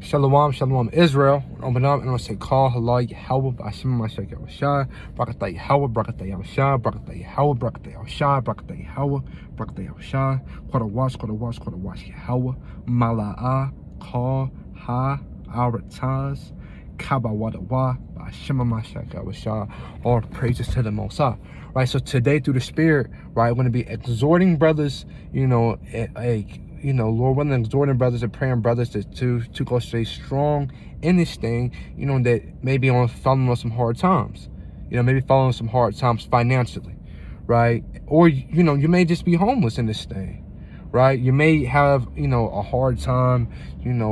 Shalom, shalom, Israel. Open up and I'm going to say, call halal Yahweh, Ba'ashim Mashak Yahushua, Brakatah Yahweh, Brakatah Yahushua, Brakatah Yahweh, Brakatah Yahushua, Brakatah Yahweh, Brakatah Yahushua, Quarter wash, Yahweh, Mala'ah, call, ha, Arataz, Kabawadawa, Ba'ashim Mashak Yahushua, all praises to the Most High. Right, so today through the Spirit, right, we're going to be exhorting brothers, Lord willing, exhorting brothers and praying brothers to go stay strong in this thing, that maybe following on some hard times, maybe following some hard times financially, right? Or, you may just be homeless in this thing, right? You may have, a hard time,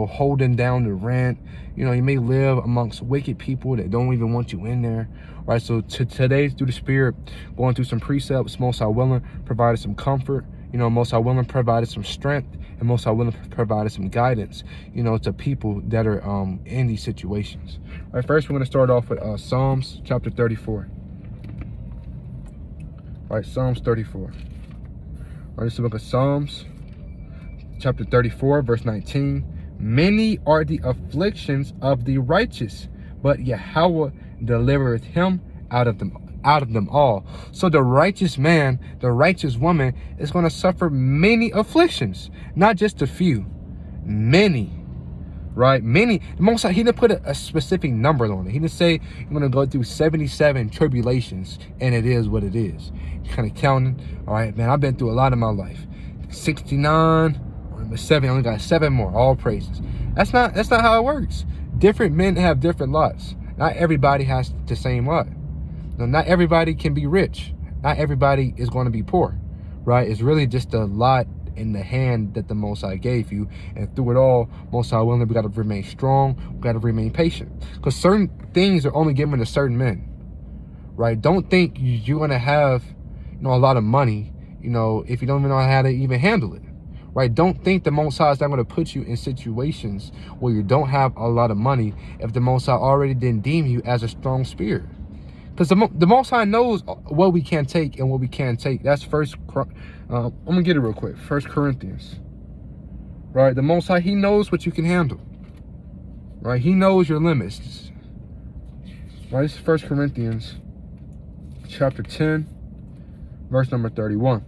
holding down the rent. You may live amongst wicked people that don't even want you in there, right? So today, through the Spirit, going through some precepts, most High willing, provided some comfort, most High willing, provided some strength, and most High willing, provided some guidance, to people that are in these situations. All right, first we're going to start off with Psalms chapter 34. All right, Psalms 34. All right, this is the book of Psalms, chapter 34, verse 19. Many are the afflictions of the righteous, but Yahweh delivereth him out of them all. So the righteous man, the righteous woman is going to suffer many afflictions, not just a few, many, right? Many. The Most High, he didn't put a specific number on it. He didn't say you're going to go through 77 tribulations and it is what it is. Kind of counting. All right, man, I've been through a lot in my life. 69, I only got 7 more. All praises. That's not how it works. Different men have different lots. Not everybody has the same lot. No, not everybody can be rich. Not everybody is going to be poor, right? It's really just a lot in the hand that the Most High gave you. And through it all, Most High willing, we got to remain strong. We got to remain patient. Because certain things are only given to certain men, right? Don't think you're going to have, a lot of money, if you don't even know how to even handle it, right? Don't think the Most High is not going to put you in situations where you don't have a lot of money if the Most High already didn't deem you as a strong spirit. Because the Most High knows what we can take and what we can't take. That's I'm going to get it real quick. 1 Corinthians. Right? The Most High, he knows what you can handle. Right? He knows your limits. Right? This is 1 Corinthians chapter 10, verse number 31.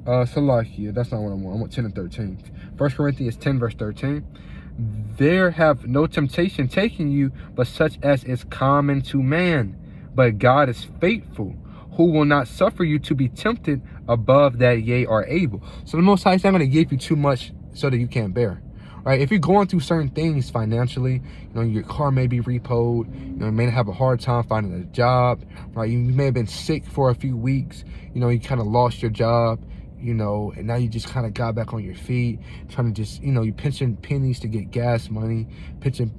Salakia, that's not what I want. I want 10 and 13. 1 Corinthians 10, verse 13. There have no temptation taken you, but such as is common to man. But God is faithful, who will not suffer you to be tempted above that ye are able. So the Most High is not going to give you too much so that you can't bear. Right? If you're going through certain things financially, your car may be repoed, you may have a hard time finding a job, right? You may have been sick for a few weeks, you kind of lost your job, and now you just kind of got back on your feet, trying to just, you're pinching pennies to get gas money,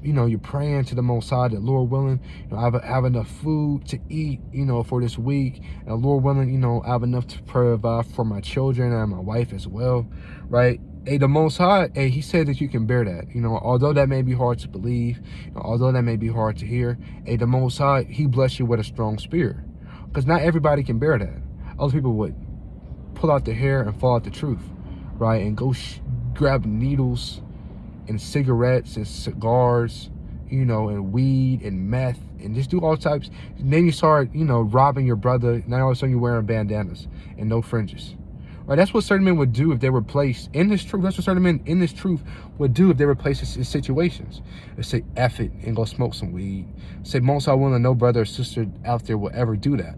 you're praying to the Most High that, Lord willing, I have enough food to eat, for this week, and Lord willing, I have enough to provide for my children and my wife as well, right? Hey, the Most High, hey, he said that you can bear that, although that may be hard to believe, although that may be hard to hear, hey, the Most High, he bless you with a strong spirit, because not everybody can bear that. Other people would pull out the hair and fall out the truth, right? And go grab needles and cigarettes and cigars, and weed and meth and just do all types. And then you start, robbing your brother. Now all of a sudden you're wearing bandanas and no fringes, right? That's what certain men would do if they were placed in this truth. That's what certain men in this truth would do if they were placed in situations. They say, F it and go smoke some weed. Say, Most High willing, no brother or sister out there will ever do that.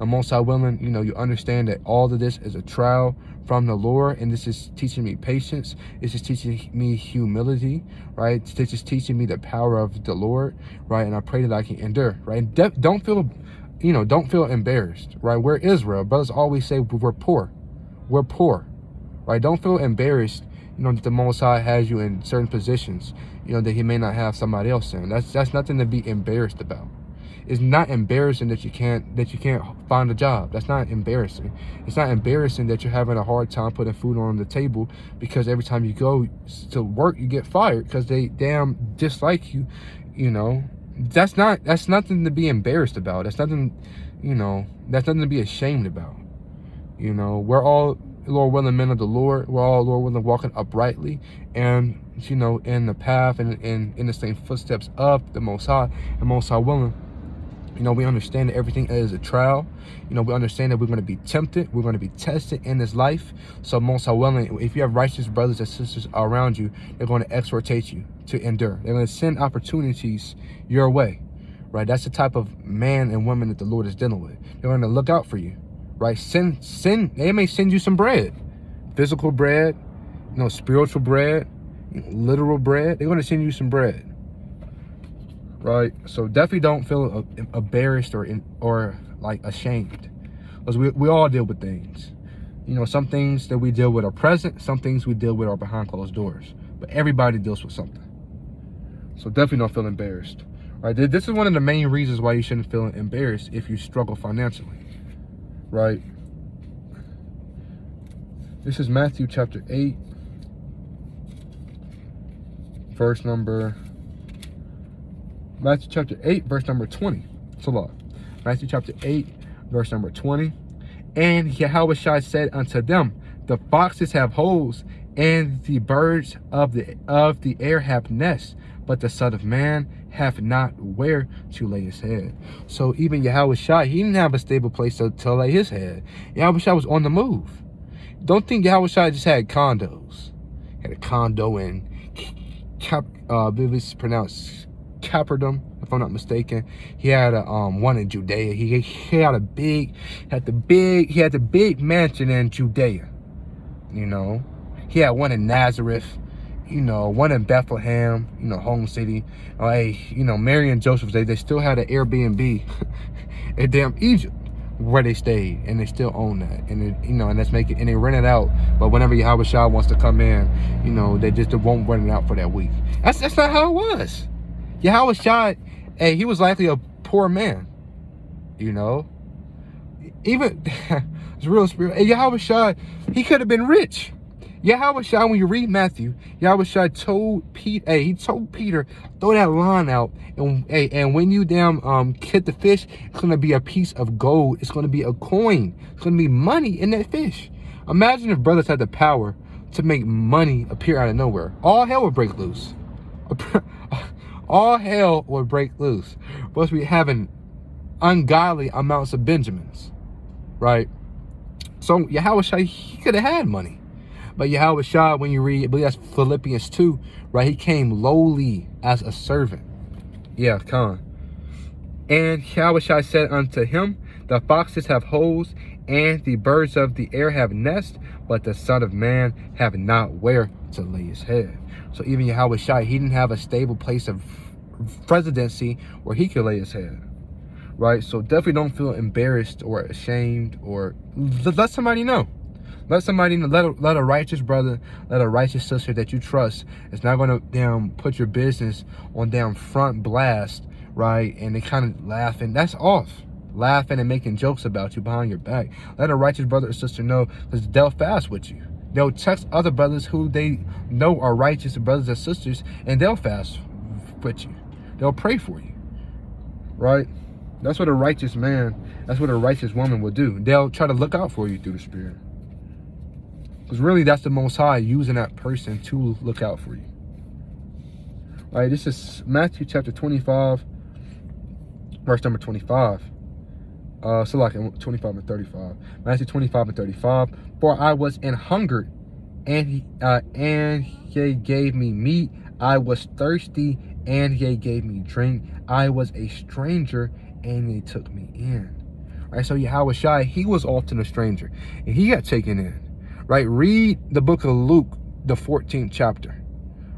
And Most High willing, you understand that all of this is a trial from the Lord, and this is teaching me patience. This is teaching me humility, right? This is teaching me the power of the Lord, right? And I pray that I can endure, right? Don't feel embarrassed, right? We're Israel. Brothers always say we're poor. We're poor, right? Don't feel embarrassed, that the Most High has you in certain positions, that he may not have somebody else in. That's nothing to be embarrassed about. It's not embarrassing that you can't find a job. That's not embarrassing. It's not embarrassing that you're having a hard time putting food on the table because every time you go to work you get fired because they damn dislike you. That's nothing to be embarrassed about. That's nothing to be ashamed about. We're all Lord willing men of the Lord. We're all Lord willing walking uprightly, and you know, in the path and in the same footsteps of the Most High, and Most High willing, you know, we understand that everything is a trial. You know, we understand that we're going to be tempted. We're going to be tested in this life. So Most High willing, if you have righteous brothers and sisters around you, they're going to exhortate you to endure. They're going to send opportunities your way, right? That's the type of man and woman that the Lord is dealing with. They're going to look out for you, right? They may send you some bread, physical bread, you know, spiritual bread, you know, literal bread. They're going to send you some bread. Right, so definitely don't feel embarrassed or like ashamed, because we all deal with things. You know, some things that we deal with are present, some things we deal with are behind closed doors. But everybody deals with something. So definitely don't feel embarrassed. Right, this is one of the main reasons why you shouldn't feel embarrassed if you struggle financially. Right. This is Matthew chapter 8, verse number. Matthew chapter 8, verse number 20. Salah. Matthew chapter 8, verse number 20. And Yahushua said unto them, the foxes have holes, and the birds of the air have nests, but the Son of Man hath not where to lay his head. So even Yahushua, he didn't have a stable place to lay his head. Yahushua was on the move. Don't think Yahushua just had condos. He had a condo in I believe it's pronounced Capernaum, if I'm not mistaken. He had a one in Judea. He had the big mansion in Judea. You know, he had one in Nazareth. You know, one in Bethlehem. You know, home city. You know, Mary and Joseph, they still had an Airbnb in damn Egypt where they stayed, and they still own that. And you know, and that's making, and they rent it out. But whenever Yahushua wants to come in, you know, they just won't rent it out for that week. That's not how it was. Yahushua, hey, he was likely a poor man, you know. Even it's real spirit. Hey, Yahushua, he could have been rich. Yahushua, when you read Matthew, Yahushua told Peter, throw that line out, and when you hit the fish, it's gonna be a piece of gold. It's gonna be a coin. It's gonna be money in that fish. Imagine if brothers had the power to make money appear out of nowhere. All hell would break loose. All hell would break loose. We're supposed to be having ungodly amounts of Benjamins, right? So Yahushua, he could have had money. But Yahushua, when you read, I believe that's Philippians 2, right? He came lowly as a servant. Yeah, come on. And Yahushua said unto him, the foxes have holes, and the birds of the air have nests, but the Son of Man have not where to lay his head. So even Yahushua, he didn't have a stable place of residency where he could lay his head, right? So definitely don't feel embarrassed or ashamed, or let somebody know. Let somebody know, let a righteous brother, let a righteous sister that you trust. It's not going to put your business on front blast, right? And they kind of laughing. That's off. Laughing and making jokes about you behind your back. Let a righteous brother or sister know, because they'll fast with you. They'll text other brothers who they know are righteous brothers and sisters, and they'll fast with you. They'll pray for you, right? That's what a righteous man, that's what a righteous woman will do. They'll try to look out for you through the Spirit. Because really, that's the Most High using that person to look out for you. All right, this is Matthew chapter 25, verse number 25. So like 25 and 35. Matthew 25 and 35. For I was an hungered, and ye gave me meat. I was thirsty, and ye gave me drink. I was a stranger, and ye took me in. Right, so Yahushua, he was often a stranger, and he got taken in. Right, read the book of Luke, the 14th chapter.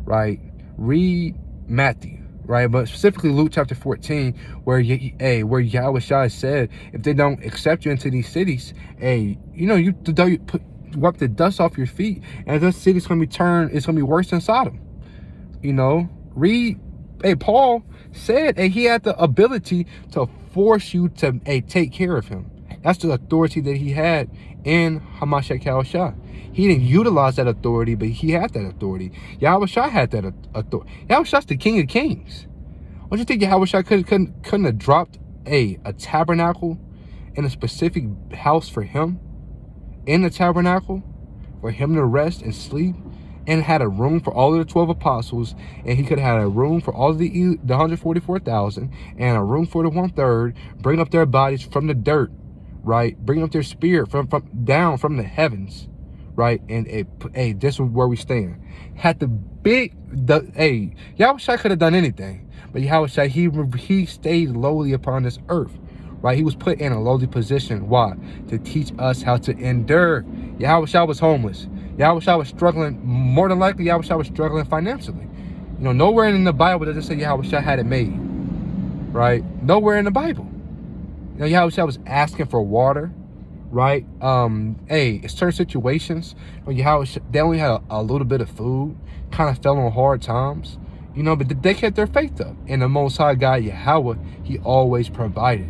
Right, read Matthew. Right, but specifically Luke chapter 14, where Yahushua said, if they don't accept you into these cities, you know, you wipe the dust off your feet, and this city's gonna be worse than Sodom. You know, read. Paul said, he had the ability to force you to take care of him. That's the authority that he had in Hamashiach Yahushua. He didn't utilize that authority, but he had that authority. Yahushua had that authority. Yahushua's the King of Kings. Don't you think Yahushua couldn't have dropped a tabernacle in a specific house for him, in the tabernacle, for him to rest and sleep and had a room for all of the 12 apostles, and he could have had a room for all of the 144,000, and a room for the 1/3, bring up their bodies from the dirt, right? Bring up their spirit from down from the heavens, right? And hey, this is where we stand. Had the Yahushua could have done anything, but Yahushua, he stayed lowly upon this earth, right? He was put in a lowly position. Why? To teach us how to endure. Yahushua was homeless. Yahushua was struggling. More than likely, Yahushua was struggling financially. You know, nowhere in the Bible does it say Yahushua had it made, right? Nowhere in the Bible. You know, Yahushua was asking for water, right? In certain situations, when Yahushua, they only had a little bit of food, kind of fell on hard times, you know, but they kept their faith up. And the Most High God, Yahweh, he always provided.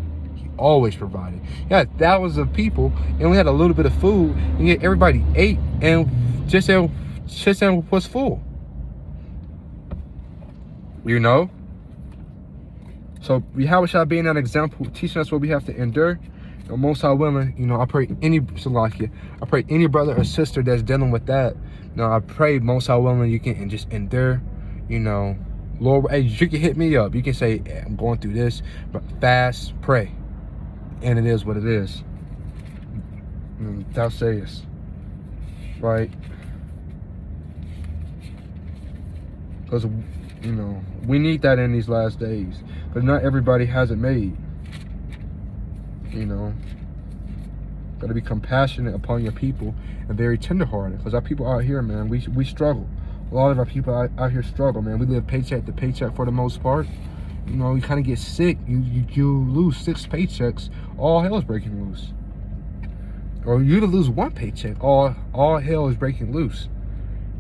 Always provided. Yeah, thousands of people, and we had a little bit of food, and yet everybody ate and just was full. You know? So Yahushua being an example, teaching us what we have to endure. And Most High willing, you know, I pray any brother or sister that's dealing with that, you know, I pray Most High willing you can just endure, you know. Lord, hey, you can hit me up. You can say, hey, I'm going through this, but fast, pray. And it is what it is. Thou sayest, right? Because, you know, we need that in these last days. Because not everybody has it made. You know, got to be compassionate upon your people and very tenderhearted. Because our people out here, man, we struggle. A lot of our people out here struggle, man. We live paycheck to paycheck for the most part. You know, you kind of get sick. You lose 6 paychecks. All hell is breaking loose. Or you to lose 1 paycheck. All hell is breaking loose.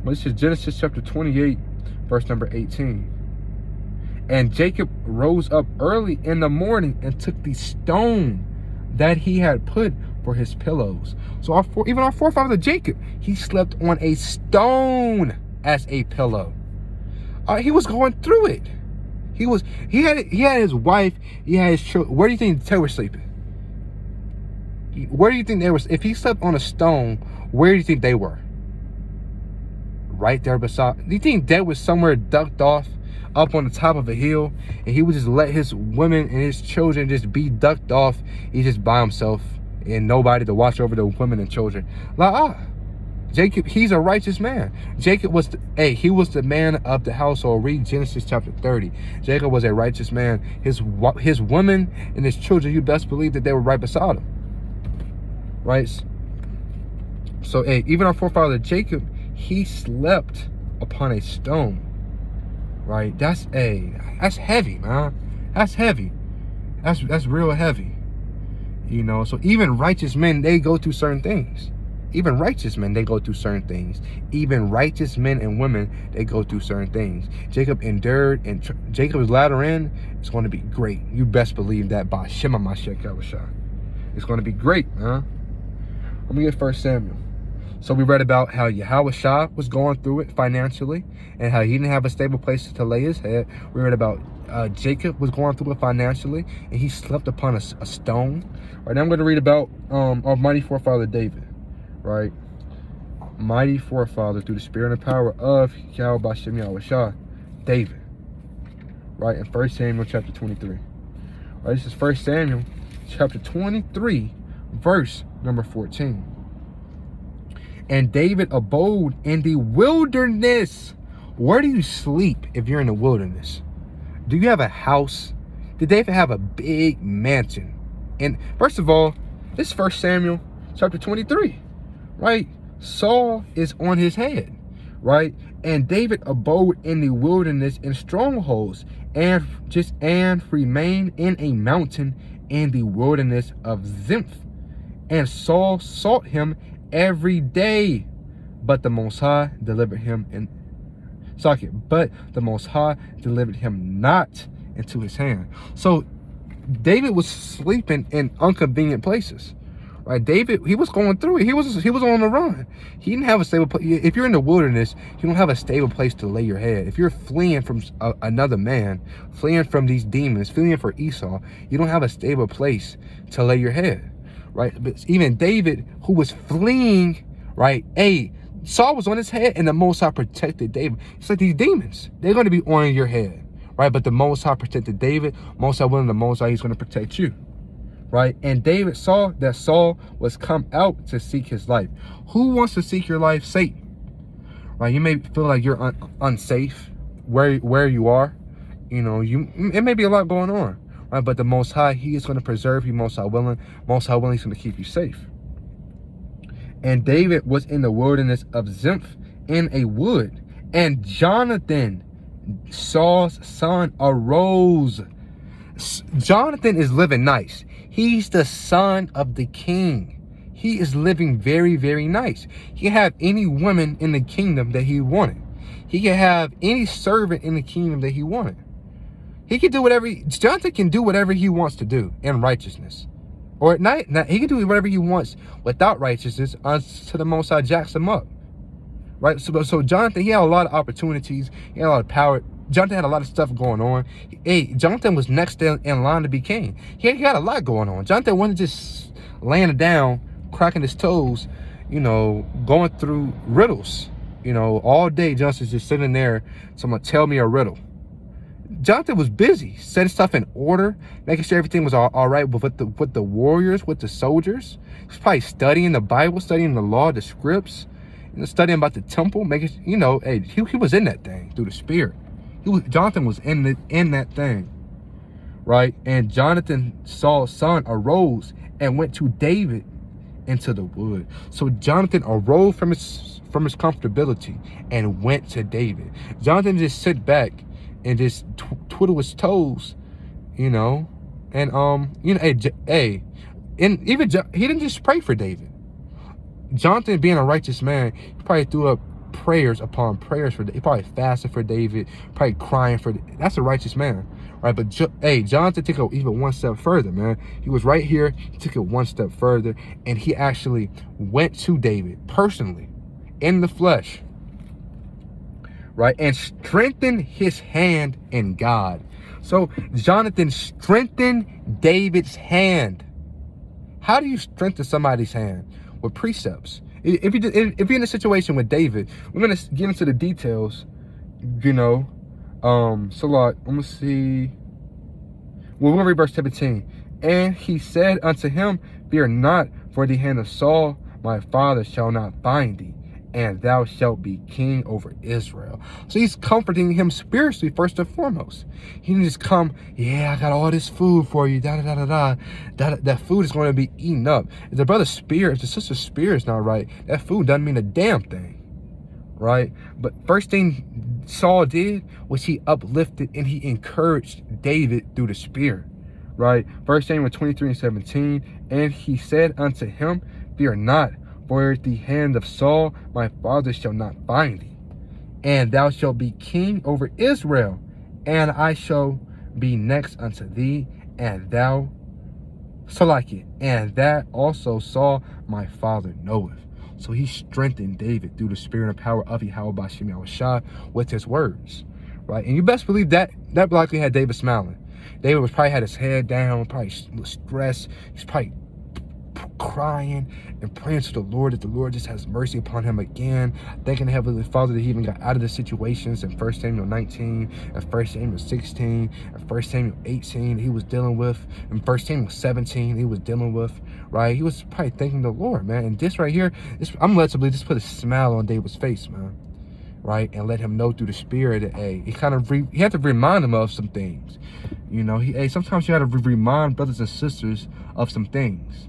But this is Genesis chapter 28, verse number 18. And Jacob rose up early in the morning and took the stone that he had put for his pillows. So even our forefather Jacob, he slept on a stone as a pillow. He was going through it. He had his wife, he had his children. Where do you think they were sleeping? Where do you think they were? If he slept on a stone, where do you think they were? Right there beside. Do you think that was somewhere ducked off up on the top of a hill, and he would just let his women and his children just be ducked off? He's just by himself and nobody to watch over the women and children. Jacob, he's a righteous man. Jacob was he was the man of the household. Read Genesis chapter 30. Jacob was a righteous man. His women and his children, you best believe that they were right beside him. Right? So even our forefather Jacob, he slept upon a stone. Right? That's heavy, man. That's heavy. That's real heavy. You know, so even righteous men, they go through certain things. Even righteous men, they go through certain things. Even righteous men and women, they go through certain things. Jacob endured, and Jacob's latter end is going to be great. You best believe that by Shema Mashiach Yahushua. It's going to be great, huh? Let me get 1 Samuel. So we read about how Yahushua was going through it financially, and how he didn't have a stable place to lay his head. We read about Jacob was going through it financially, and he slept upon a stone. All right, now I'm going to read about our mighty forefather David. Right, mighty forefather through the spirit and power of Yahweh Bashem Yahushua, David. Right, in 1 Samuel chapter 23. Right, this is 1 Samuel chapter 23, verse number 14. And David abode in the wilderness. Where do you sleep if you're in the wilderness? Do you have a house? Did David have a big mansion? And first of all, this is 1 Samuel chapter 23. Right? Saul is on his head, right? And David abode in the wilderness in strongholds and remained in a mountain in the wilderness of Zimph. And Saul sought him every day, but the Most High delivered him not into his hand. So David was sleeping in inconvenient places. Right, David, he was going through it. He was on the run. He didn't have a stable place. If you're in the wilderness, you don't have a stable place to lay your head. If you're fleeing from another man, fleeing from these demons, fleeing for Esau, you don't have a stable place to lay your head. Right, but even David, who was fleeing, right? Saul was on his head, and the Most High protected David. It's like these demons, they're going to be on your head, right? But the Most High protected David. Most High willing, the Most High, he's going to protect you, right? And David saw that Saul was come out to seek his life. Who wants to seek your life? Satan, right? You may feel like you're unsafe where you are. You know, it may be a lot going on, right? But the Most High, he is going to preserve you. Most High willing, he's going to keep you safe. And David was in the wilderness of Ziph in a wood. And Jonathan, Saul's son, arose. Jonathan is living nice. He's the son of the king. He is living very, very nice. He can have any woman in the kingdom that he wanted. He can have any servant in the kingdom that he wanted. He can do whatever, Jonathan can do whatever he wants to do in righteousness. Or at night, he can do whatever he wants without righteousness until the Most High jacks him up. Right? So Jonathan, he had a lot of opportunities. He had a lot of power. Jonathan had a lot of stuff going on. Hey, Jonathan was next in line to be king. He had a lot going on. Jonathan wasn't just laying down, cracking his toes, you know, going through riddles. You know, all day Jonathan's just sitting there, someone tell me a riddle. Jonathan was busy setting stuff in order, making sure everything was all right with the warriors, with the soldiers. He was probably studying the Bible, studying the law, the scripts, you know, studying about the temple, making, you know, hey, he was in that thing through the Spirit. Jonathan was in that thing, right? And Jonathan, Saul's son, arose and went to David into the wood. So Jonathan arose from his comfortability and went to David. Jonathan just sit back and just twiddle his toes, you know, and you know, and even he didn't just pray for David. Jonathan, being a righteous man, he probably threw up prayers upon prayers for David. He probably fasted for David, probably crying for. That's a righteous man, right? But Jonathan took it even one step further, man. He was right here. He took it one step further, and he actually went to David personally, in the flesh. Right, and strengthen his hand in God. So Jonathan strengthened David's hand. How do you strengthen somebody's hand? With precepts. If you're in a situation with David, we're gonna get into the details. You know, so like, I'm gonna see. Well, we're gonna read verse 17. And he said unto him, fear not, for the hand of Saul my father shall not bind thee, and thou shalt be king over Israel. So he's comforting him spiritually first and foremost. He didn't just come, yeah, I got all this food for you, that food is going to be eaten up. If the brother's spirit, if the sister's spirit is not right, that food doesn't mean a damn thing, right? But first thing Saul did was he uplifted and he encouraged David through the Spirit, right? 1 Samuel 23:17, and he said unto him, fear not, for the hand of Saul my father shall not bind thee, and thou shalt be king over Israel, and I shall be next unto thee, and thou, and that also Saul my father knoweth. So he strengthened David through the spirit and power of Yahweh Bashim Yahushua with his words, right? And you best believe that likely had David smiling. David was probably had his head down, probably was stressed. He's probably crying and praying to the Lord that the Lord just has mercy upon him again, thanking the Heavenly Father that he even got out of the situations in 1 Samuel 19 and 1 Samuel 16 and 1 Samuel 18 he was dealing with, and 1 Samuel 17 he was dealing with, right? He was probably thanking the Lord, man. And this right here, I'm led to believe this put a smile on David's face, man, right? And let him know through the Spirit that, hey, he had to remind him of some things, you know. Sometimes you have to remind brothers and sisters of some things.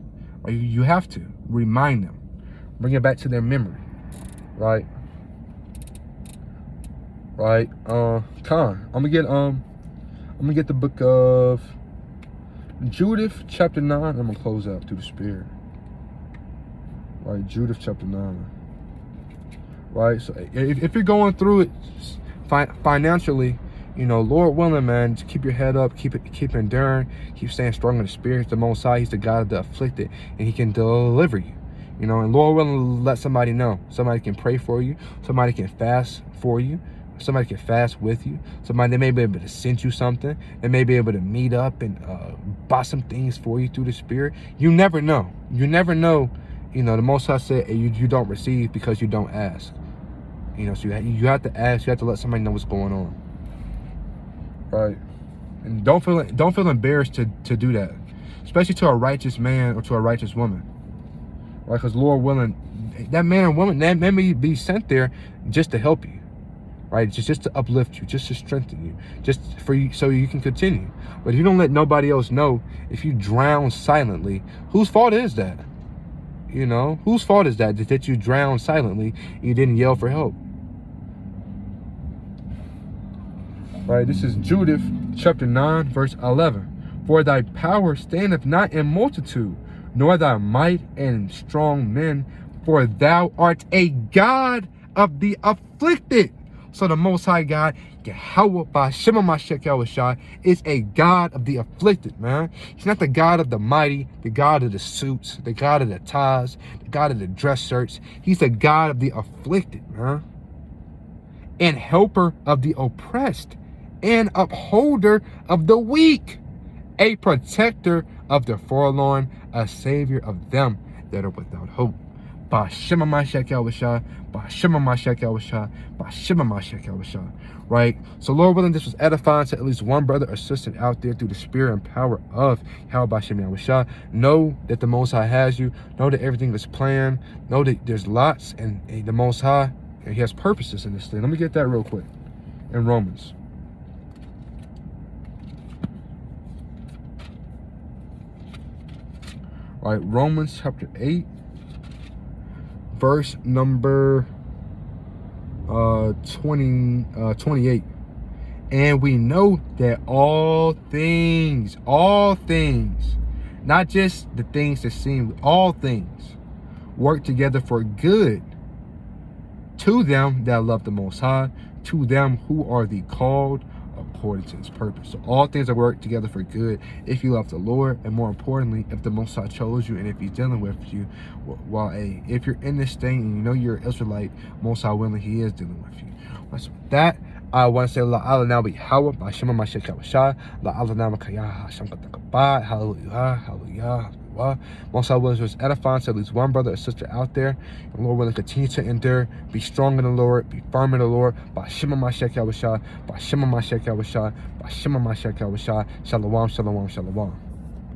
You have to remind them, bring it back to their memory, right? I'm gonna get the book of Judith chapter 9. I'm gonna close out through the Spirit, right? Judith chapter 9, right? So if you're going through it financially, you know, Lord willing, man, just keep your head up, keep enduring, keep staying strong in the Spirit. The Most High, he's the God of the afflicted, and he can deliver you, you know. And Lord willing, let somebody know. Somebody can pray for you. Somebody can fast for you. Somebody can fast with you. Somebody, they may be able to send you something. They may be able to meet up and buy some things for you through the Spirit. You never know. You never know, You know, the Most High said you don't receive because you don't ask. You know, so you have to ask. You have to let somebody know what's going on. Right? And don't feel embarrassed to do that, especially to a righteous man or to a righteous woman. Right? Because Lord willing, that man or woman that may be sent there just to help you. Right? Just to uplift you, just to strengthen you, just for you so you can continue. But if you don't let nobody else know, if you drown silently, whose fault is that? You know, whose fault is that you drowned silently and you didn't yell for help? Right, this is Judith chapter 9, verse 11. For thy power standeth not in multitude, nor thy might in strong men, for thou art a God of the afflicted. So the Most High God, Yahweh Ba'Shem HaMashiach Yahushua, is a God of the afflicted, man. He's not the God of the mighty, the God of the suits, the God of the ties, the God of the dress shirts. He's the God of the afflicted, man. And helper of the oppressed, and upholder of the weak, a protector of the forlorn, a savior of them that are without hope. Ba'Shem HaMashiach Yahushua, Ba'Shem HaMashiach Yahushua, Ba'Shem HaMashiach Yahushua. Right? So Lord willing, this was edifying to at least one brother or sister out there through the spirit and power of Yahweh Ba'Shem Yahushua. Know that the Most High has you. Know that everything is planned. Know that there's lots, and the Most High, He has purposes in this thing. Let me get that real quick. In Romans. Right, Romans chapter 8, verse number 28. And we know that all things, not just the things that seem, all things work together for good to them that love the Most High, to them who are the called according to His purpose. So all things that work together for good if you love the Lord, and more importantly, if the Most High chose you, and if He's dealing with you. While if you're in this thing and you know you're an Israelite, Most High willing, He is dealing with you. So with that, I want to say La'ala now be Hawa Ba'Shem HaMashiach Yahushua, La'ala now Makayah Hashem Katakabah, Hallelujah, Hallelujah. Most High willing, was edifying to at least one brother or sister out there. And Lord willing, continue to endure. Be strong in the Lord. Be firm in the Lord. Ba'Shem HaMashiach Yahushua. Ba'Shem HaMashiach Yahushua. Ba'Shem HaMashiach Yahushua. Shalom, shalom, shalom.